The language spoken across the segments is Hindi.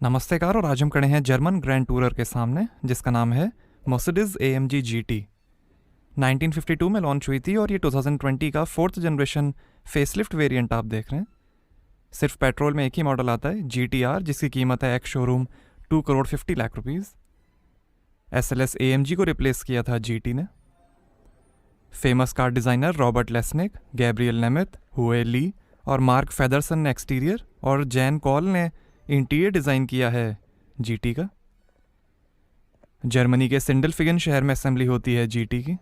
नमस्तेकार। और आज हम खड़े हैं जर्मन ग्रैंड टूरर के सामने जिसका नाम है मर्सिडीज AMG GT। 1952 में लॉन्च हुई थी और ये 2020 का 4th जनरेशन फेसलिफ्ट वेरिएंट आप देख रहे हैं। सिर्फ पेट्रोल में एक ही मॉडल आता है GTR, जिसकी कीमत है ex showroom 2,50,00,000 rupees. SLS AMG को रिप्लेस किया था GT ने। Famous car designer Robert Lesnik, Gabriel Nemeth, Hui Lee और मार्क फेदरसन ने एक्सटीरियर और जैन कॉल ने इंटीरियर डिज़ाइन किया है GT का। जर्मनी के सिंडलफिगन शहर में असेंबली होती है GT की।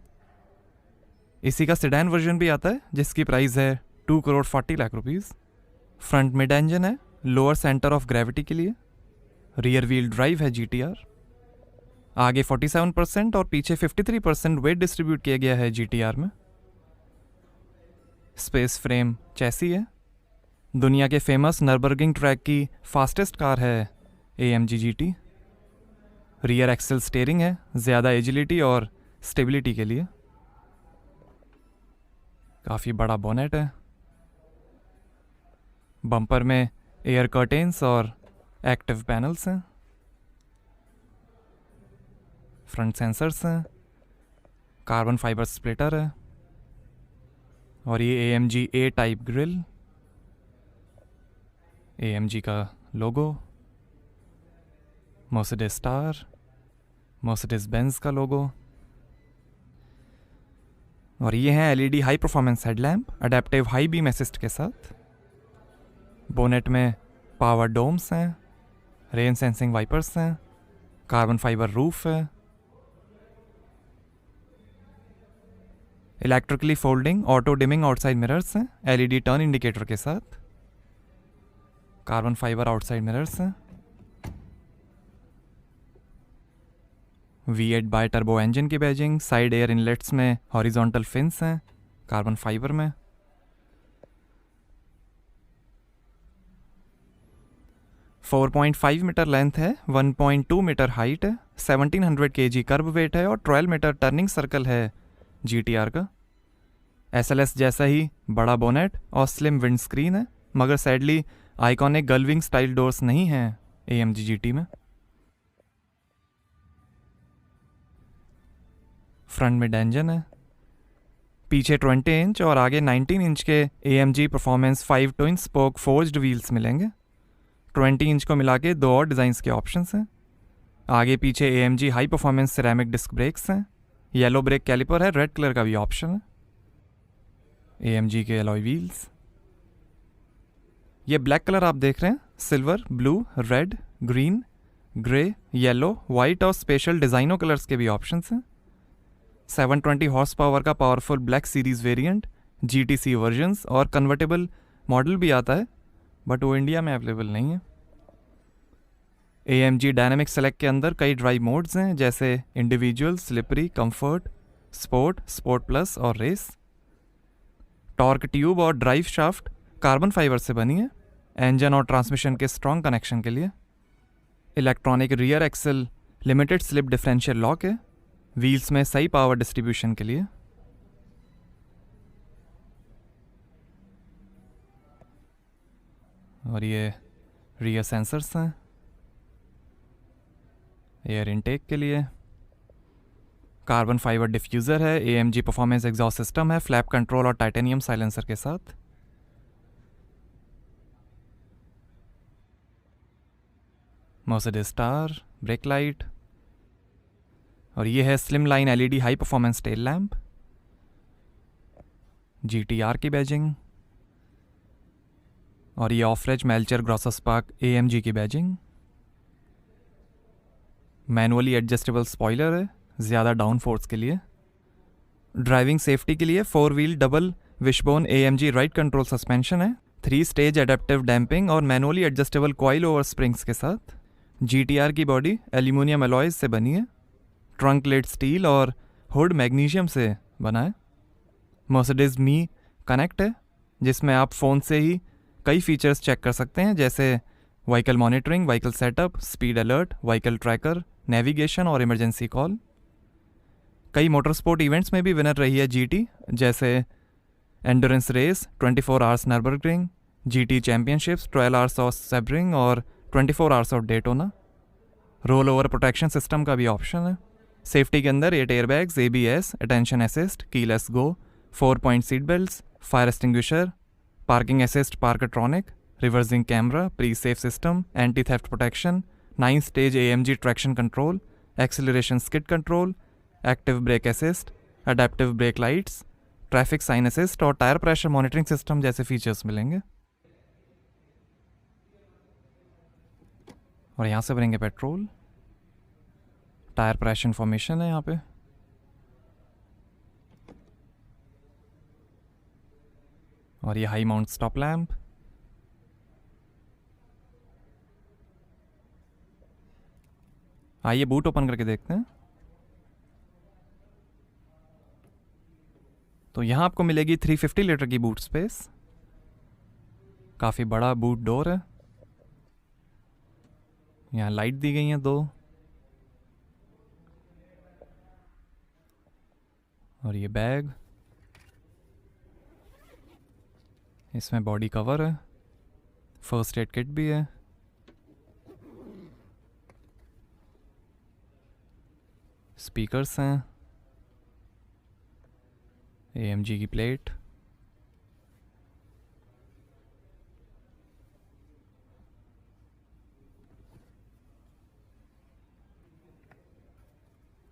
इसी का सेडान वर्जन भी आता है जिसकी प्राइस है 2,40,00,000 रुपीज़। फ्रंट मिड इंजन है लोअर सेंटर ऑफ ग्रेविटी के लिए। रियर व्हील ड्राइव है GTR। आगे 47% और पीछे 53% वेट डिस्ट्रीब्यूट किया गया है GTR में। स्पेस फ्रेम चैसी है। दुनिया के फेमस नर्बर्गिंग ट्रैक की फास्टेस्ट कार है AMG GT। Rear Excel steering है ज़्यादा एजिलिटी और स्टेबिलिटी के लिए। काफ़ी बड़ा बोनेट है। बम्पर में एयर कर्टेन्स और एक्टिव पैनल्स हैं। फ्रंट सेंसर्स हैं। कार्बन फाइबर स्प्लिटर है और ये AMG A type grill. AMG का लोगो, मर्सिडीज स्टार, मर्सिडीज बेंज का लोगो। और ये हैं LED high performance headlamp adaptive high beam assist के साथ। बोनेट में पावर डोम्स हैं, रेन सेंसिंग वाइपर्स हैं, कार्बन फाइबर रूफ है। Electrically folding auto dimming outside mirrors हैं LED टर्न इंडिकेटर के साथ। कार्बन फाइबर आउटसाइड मिरर्स हैं। V8 बाय टर्बो इंजन की बैजिंग, साइड एयर इनलेट्स में हॉरिजॉन्टल फिन्स हैं कार्बन फाइबर में। फोर 4.5 मीटर लेंथ है, 1.2 मीटर हाइट है, 1700 kg कर्ब वेट है और 12 मीटर टर्निंग सर्कल है GTR का। SLS जैसा ही बड़ा बोनेट और स्लिम विंड स्क्रीन है, मगर सैडली आइकॉनिक गलविंग स्टाइल डोर्स नहीं हैं AMG GT में। फ्रंट मिड इंजन है। पीछे 20 इंच और आगे 19 इंच के AMG performance 5 twin spoke forged wheels मिलेंगे। 20 इंच को मिला के दो और डिज़ाइंस के ऑप्शंस हैं। आगे पीछे AMG high performance ceramic disc brakes हैं। येलो ब्रेक कैलिपर है, रेड कलर का भी ऑप्शन है। AMG के एलॉय व्हील्स। ये ब्लैक कलर आप देख रहे हैं, silver, blue, red, green, grey, yellow, white और स्पेशल डिज़ाइनो कलर्स के भी ऑप्शंस हैं। 720 हॉर्स पावर का powerful black series variant, GTC versions और कन्वर्टेबल मॉडल भी आता है, बट वो इंडिया में अवेलेबल नहीं है। AMG डायनामिक सेलेक्ट के अंदर कई ड्राइव मोड्स हैं जैसे individual, slippery, comfort, sport, sport plus और रेस। टॉर्क ट्यूब और ड्राइव शाफ्ट कार्बन फाइबर से बनी है इंजन और ट्रांसमिशन के स्ट्रॉन्ग कनेक्शन के लिए। Electronic rear Excel limited slip differential lock है व्हील्स में सही पावर डिस्ट्रीब्यूशन के लिए। और ये रियर सेंसर्स हैं एयर इनटेक के लिए। कार्बन फाइबर डिफ्यूज़र है, AMG परफॉर्मेंस एग्जॉस्ट सिस्टम है, फ्लैप कंट्रोल और टाइटेनियम साइलेंसर के साथ। Mercedes star, brake light. और ये है slim line LED high performance tail lamp. GTR की बैजिंग। और ये ऑफरेज मेल्चर ग्रॉसस पार्क AMG की बैजिंग। मैनुअली एडजस्टेबल स्पॉइलर है ज़्यादा डाउन फोर्स के लिए। ड्राइविंग सेफ्टी के लिए 4 wheel double wishbone AMG right control suspension है, 3 स्टेज एडेप्टिव डैम्पिंग और manually adjustable coil over springs के साथ। GTR की बॉडी एल्यूमिनियम अलॉयज से बनी है। ट्रंक लेड स्टील और हुड मैग्नीशियम से बना है। मर्सिडीज मी कनेक्ट है जिसमें आप फ़ोन से ही कई फीचर्स चेक कर सकते हैं जैसे vehicle monitoring, vehicle setup, speed alert, vehicle tracker, navigation और इमरजेंसी कॉल। कई मोटरस्पोर्ट इवेंट्स में भी विनर रही है GT जैसे endurance race, 24 hours Nurburgring, GT championships, 12 hours of Sebring और 24 hours of Daytona. Roll over protection system का भी ऑप्शन है। सेफ्टी के अंदर 8 airbags, ABS, attention assist, keyless go, 4 point seat belts, fire extinguisher, parking assist, Parktronic, reversing camera, pre safe system, anti theft protection, 9 stage AMG traction control, acceleration skid control, active brake assist, adaptive brake lights, traffic sign assist और टायर प्रेशर मॉनिटरिंग सिस्टम जैसे फीचर्स मिलेंगे। और यहाँ से भरेंगे पेट्रोल। टायर प्रेशर इंफॉर्मेशन है यहाँ पे। और ये हाई माउंट स्टॉप लैम्प। आइए बूट ओपन करके देखते हैं। तो यहाँ आपको मिलेगी 350 लीटर की बूट स्पेस। काफ़ी बड़ा बूट डोर है। यहाँ लाइट दी गई हैं 2। और ये बैग, इसमें बॉडी कवर है, फर्स्ट एड किट भी है। स्पीकर्स हैं, AMG की प्लेट,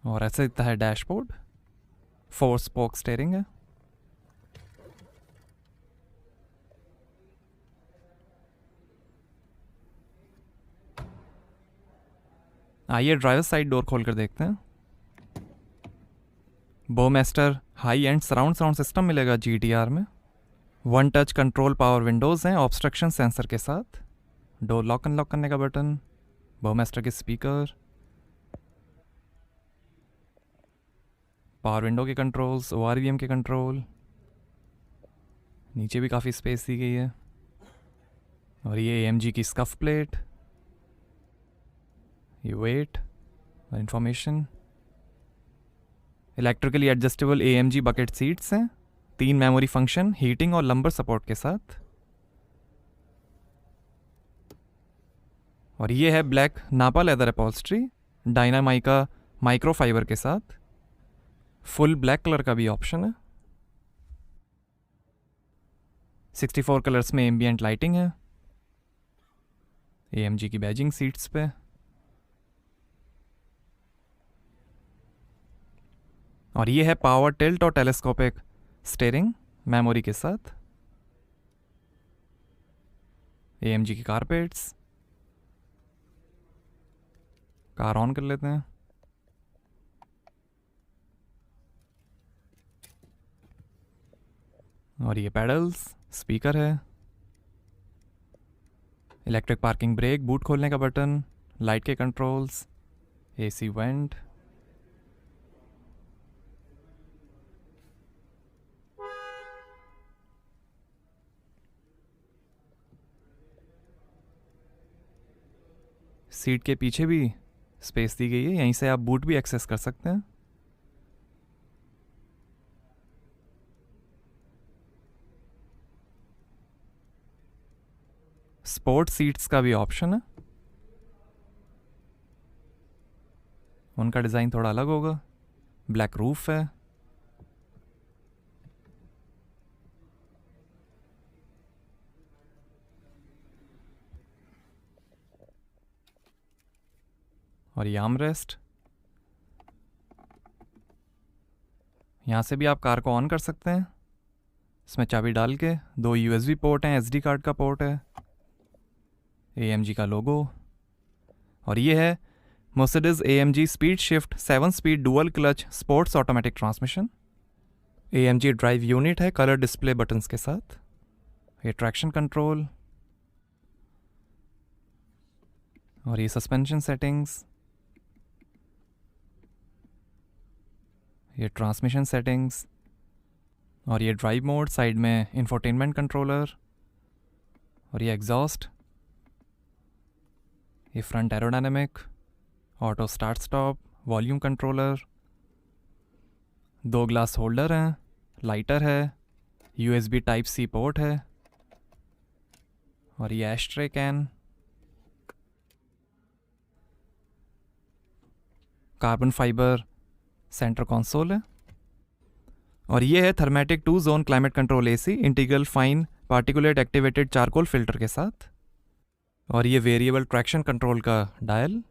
और ऐसे दिखता है डैशबोर्ड। 4 स्पोक स्टीयरिंग है। आइए ड्राइवर साइड डोर खोल कर देखते हैं। बोमेस्टर हाई एंड सराउंड सिस्टम मिलेगा GTR में। 1 टच कंट्रोल पावर विंडोज़ हैं ऑब्स्ट्रक्शन सेंसर के साथ। डोर लॉक अनलॉक करने का बटन, बोमेस्टर के स्पीकर, पावर विंडो के कंट्रोल्स, ORVM के कंट्रोल। नीचे भी काफ़ी स्पेस दी गई है। और ये AMG की स्कफ प्लेट, ये वेट और information. Electrically adjustable AMG bucket seats हैं। 3 मेमोरी फंक्शन, हीटिंग और लंबर सपोर्ट के साथ। और ये है ब्लैक नापा लेदर अपॉल्स्ट्री, डायनामाइका माइक्रोफाइबर के साथ। फुल ब्लैक कलर का भी ऑप्शन है। 64 कलर्स में एम्बियंट लाइटिंग है। AMG की बैजिंग सीट्स पे। और ये है पावर टिल्ट और टेलीस्कोपिक स्टीयरिंग मेमोरी के साथ। AMG की कारपेट्स। कार ऑन कर लेते हैं। और ये पैडल्स, स्पीकर है, इलेक्ट्रिक पार्किंग ब्रेक, बूट खोलने का बटन, लाइट के कंट्रोल्स, AC वेंट। सीट के पीछे भी स्पेस दी गई है, यहीं से आप बूट भी एक्सेस कर सकते हैं। स्पोर्ट सीट्स का भी ऑप्शन है। उनका डिज़ाइन थोड़ा अलग होगा। ब्लैक रूफ है। और ये आर्मरेस्ट। यहाँ से भी आप कार को ऑन कर सकते हैं। इसमें चाबी डाल के 2 USB पोर्ट हैं, SD कार्ड का पोर्ट है, AMG का लोगो। और ये है Mercedes AMG speed shift 7 speed dual clutch sports automatic transmission. AMG drive unit है कलर डिस्प्ले बटन्स के साथ। ये ट्रैक्शन कंट्रोल। और ये सस्पेंशन सेटिंग्स, ये ट्रांसमिशन सेटिंग्स। और ये ड्राइव मोड, साइड में इंफोटेनमेंट कंट्रोलर। और ये एग्जॉस्ट, ये front aerodynamic, auto start stop, volume controller. 2 glass holder हैं, लाइटर है, USB टाइप C पोर्ट है। और ये ashtray can. Carbon fibre centre console है। और ये है थर्मेटिक 2 zone climate control AC integral fine particulate activated charcoal filter के साथ। और ये वेरिएबल ट्रैक्शन कंट्रोल का डायल।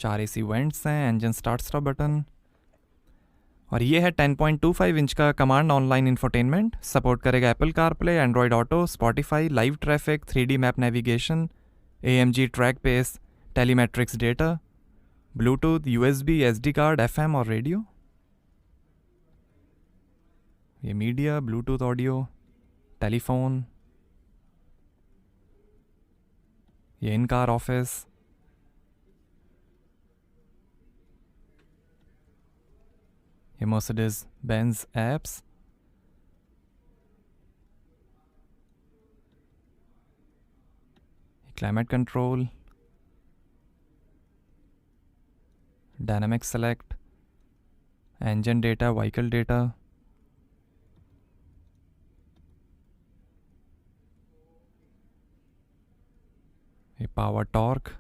4 एसी वेंट्स हैं, इंजन स्टार्ट स्टॉप बटन। और ये है 10.25 इंच का कमांड ऑनलाइन इंफोटेनमेंट, सपोर्ट करेगा Apple CarPlay, Android auto, Spotify, live traffic, 3D map navigation, AMG track pace, telemetrics data, Bluetooth, USB, SD card, FM और रेडियो। ये मीडिया, ब्लूटूथ ऑडियो, टेलीफोन, ये इन कार ऑफिस, ये Mercedes Benz apps, climate control, dynamic select, engine data, vehicle data, ये पावर टॉर्क,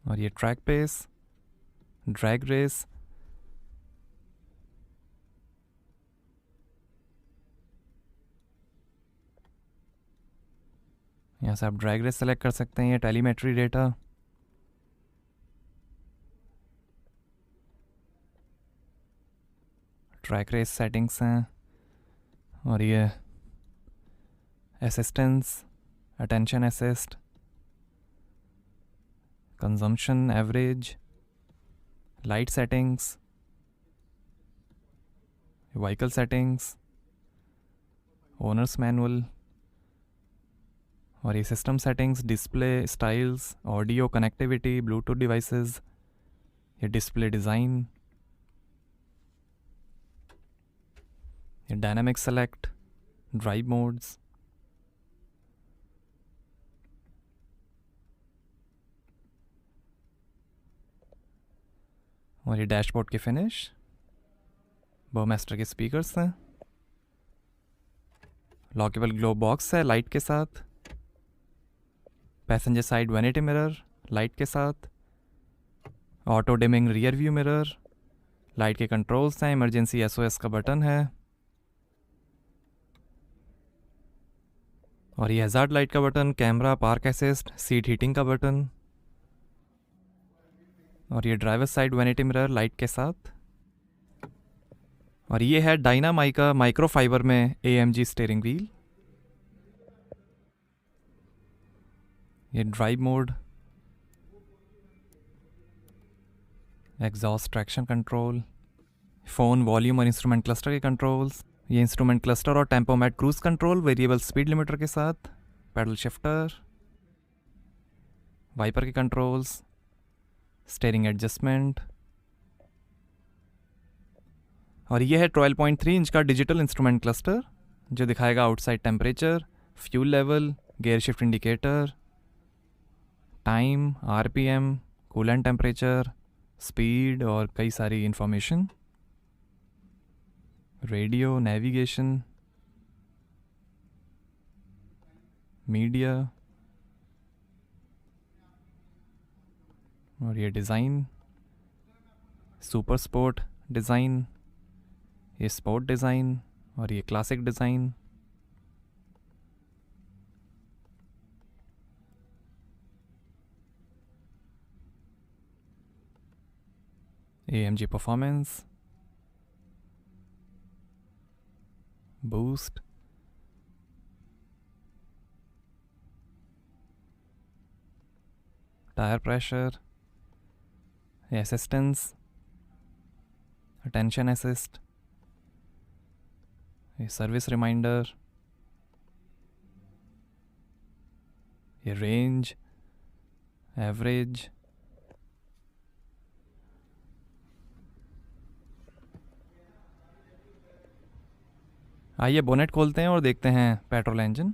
और ये ट्रैक पेस, ड्रैग रेस, यहाँ से आप ड्रैग रेस सेलेक्ट कर सकते हैं। ये telemetry data, track race settings हैं। और ये assistance, attention assist, consumption average, light settings, vehicle settings, owner's manual. और ये system settings, display styles, audio connectivity, Bluetooth devices, ये डिस्प्ले डिज़ाइन, ये डायनामिक सेलेक्ट, ड्राइव मोड्स, और ये डैशबोर्ड के फिनिश, बर्मास्टर के स्पीकर्स हैं, लॉकेबल ग्लो बॉक्स है लाइट के साथ, passenger side vanity mirror light के साथ, auto dimming rear view mirror, light के कंट्रोल्स हैं, इमरजेंसी SOS का बटन है, और ये हैजार्ड लाइट का button, camera, park assist, seat heating का बटन, और ये driver side vanity mirror light के साथ। और ये है डायनामाइका माइक्रो फाइबर में AMG स्टीयरिंग व्हील, ये drive mode, exhaust traction control, phone volume और इंस्ट्रूमेंट क्लस्टर के कंट्रोल्स, ये इंस्ट्रूमेंट क्लस्टर और Tempomat cruise control variable speed limiter के साथ, पैडल शिफ्टर, वाइपर के कंट्रोल्स, स्टीयरिंग एडजस्टमेंट। और ये है 12.3 इंच का डिजिटल इंस्ट्रूमेंट क्लस्टर जो दिखाएगा outside temperature, fuel level, gear shift indicator, time, RPM, coolant temperature, speed और कई सारी इंफॉर्मेशन, रेडियो, नेविगेशन, मीडिया। और ये डिज़ाइन, सुपर स्पोर्ट डिज़ाइन, ये स्पोर्ट डिज़ाइन, और ये classic design. AMG performance, boost, tyre pressure, assistance, attention assist, ये सर्विस रिमाइंडर, ये रेंज, एवरेज। आइए बोनेट खोलते हैं और देखते हैं पेट्रोल इंजन।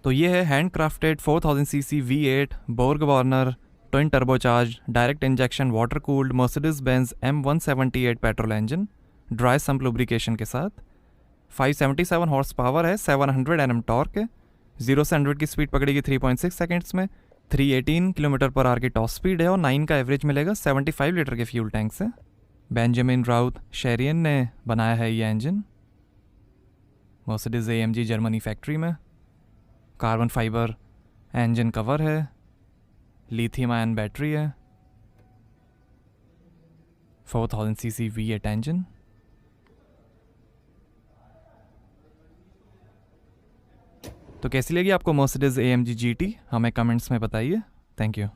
तो ये है hand crafted 4000 cc V8 Borg Warner twin turbocharge direct injection water cooled Mercedes Benz M178 petrol engine dry sump lubrication के साथ। 577 हॉर्स पावर है, 700 Nm टॉर्क है। 0 से 100 की स्पीड पकड़ेगी 3.6 सेकेंड्स में। 318 किलोमीटर पर आवर की टॉप स्पीड है और 9 का एवरेज मिलेगा 75 लीटर के फ्यूल टैंक से। बेंजामिन राउथ शेरियन ने बनाया है ये engine Mercedes AMG Germany factory में। कार्बन फाइबर इंजन कवर है, लिथियम आयन बैटरी है, 4000 सीसी V8 इंजन। तो कैसी लगी आपको मर्सिडीज AMG GT? हमें कमेंट्स में बताइए। Thank you.